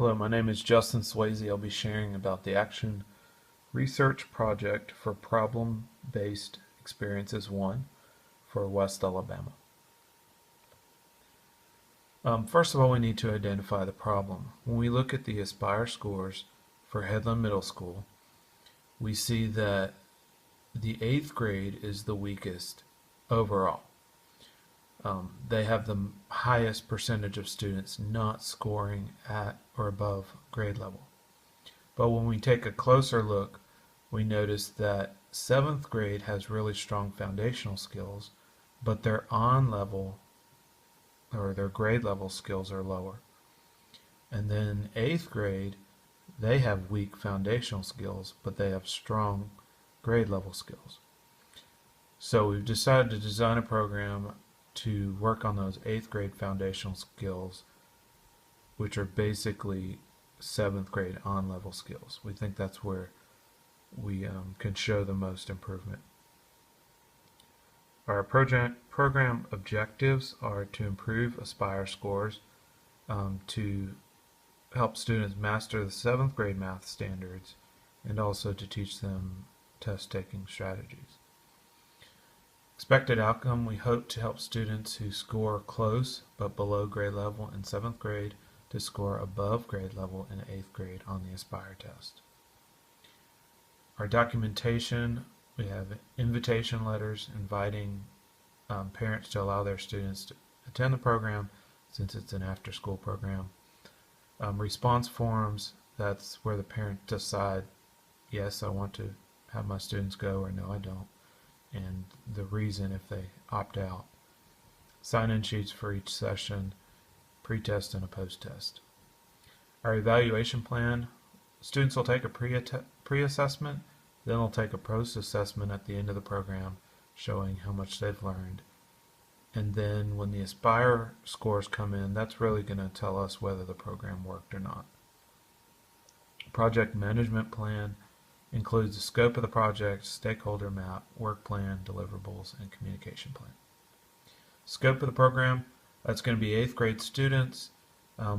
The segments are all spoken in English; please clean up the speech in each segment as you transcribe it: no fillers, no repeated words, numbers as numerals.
Hello, my name is Justin Swayze. I'll be sharing about the Action Research Project for Problem-Based Experiences 1 for West Alabama. First of all, we need to identify the problem. When we look at the Aspire scores for Headland Middle School, we see that the 8th grade is the weakest overall. They have the highest percentage of students not scoring at or above grade level. But when we take a closer look, we notice that 7th grade has really strong foundational skills, but their on-level or their grade level skills are lower. And then 8th grade, they have weak foundational skills, but they have strong grade level skills. So we've decided to design a program to work on those 8th grade foundational skills, which are basically 7th grade on-level skills. We think that's where we can show the most improvement. Our program objectives are to improve Aspire scores, to help students master the 7th grade math standards, and also to teach them test-taking strategies. Expected outcome, we hope to help students who score close but below grade level in 7th grade to score above grade level in 8th grade on the Aspire test. Our documentation, we have invitation letters inviting parents to allow their students to attend the program since it's an after-school program. Response forms, that's where the parents decide, yes, I want to have my students go, or no, I don't, and the reason if they opt out. Sign-in sheets for each session, pre-test and a post-test. Our evaluation plan, students will take a pre-assessment, then they'll take a post-assessment at the end of the program showing how much they've learned. And then when the Aspire scores come in, that's really going to tell us whether the program worked or not. Project management plan includes the scope of the project, stakeholder map, work plan, deliverables, and communication plan. Scope of the program, that's going to be 8th grade students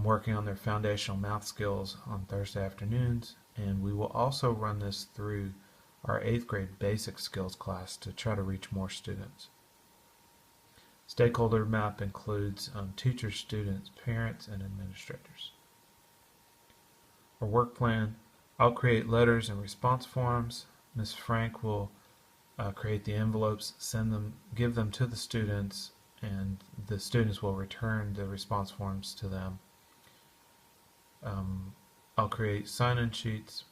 working on their foundational math skills on Thursday afternoons, and we will also run this through our 8th grade basic skills class to try to reach more students. Stakeholder map includes teachers, students, parents, and administrators. Our work plan, I'll create letters and response forms. Ms. Frank will create the envelopes, give them to the students, and the students will return the response forms to them. I'll create sign-in sheets,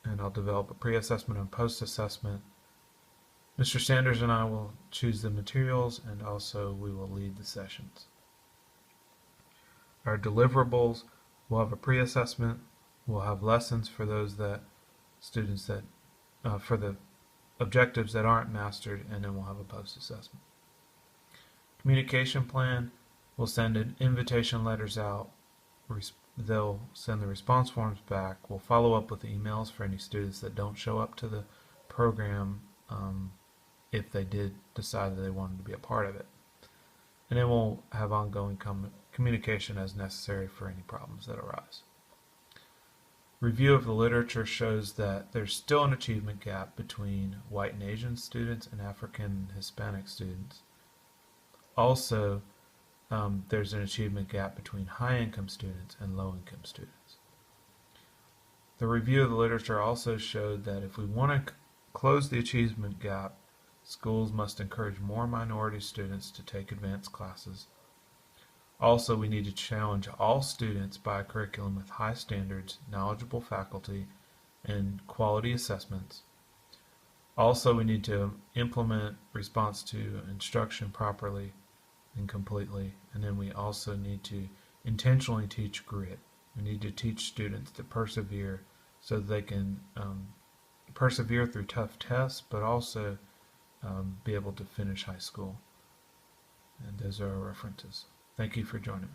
and I'll develop a pre-assessment and post-assessment. Mr. Sanders and I will choose the materials, and also we will lead the sessions. Our deliverables, we'll have a pre-assessment, we'll have lessons for those students that for the objectives that aren't mastered, and then we'll have a post-assessment. Communication plan, we'll send invitation letters out, they'll send the response forms back, we'll follow up with emails for any students that don't show up to the program if they did decide that they wanted to be a part of it. And then we'll have ongoing communication as necessary for any problems that arise. Review of the literature shows that there's still an achievement gap between white and Asian students and African and Hispanic students. Also, there's an achievement gap between high-income students and low-income students. The review of the literature also showed that if we want to close the achievement gap, schools must encourage more minority students to take advanced classes. Also, we need to challenge all students by a curriculum with high standards, knowledgeable faculty, and quality assessments. Also, we need to implement response to instruction properly and completely. And then we also need to intentionally teach grit. We need to teach students to persevere so that they can persevere through tough tests, but also be able to finish high school. And those are our references. Thank you for joining me.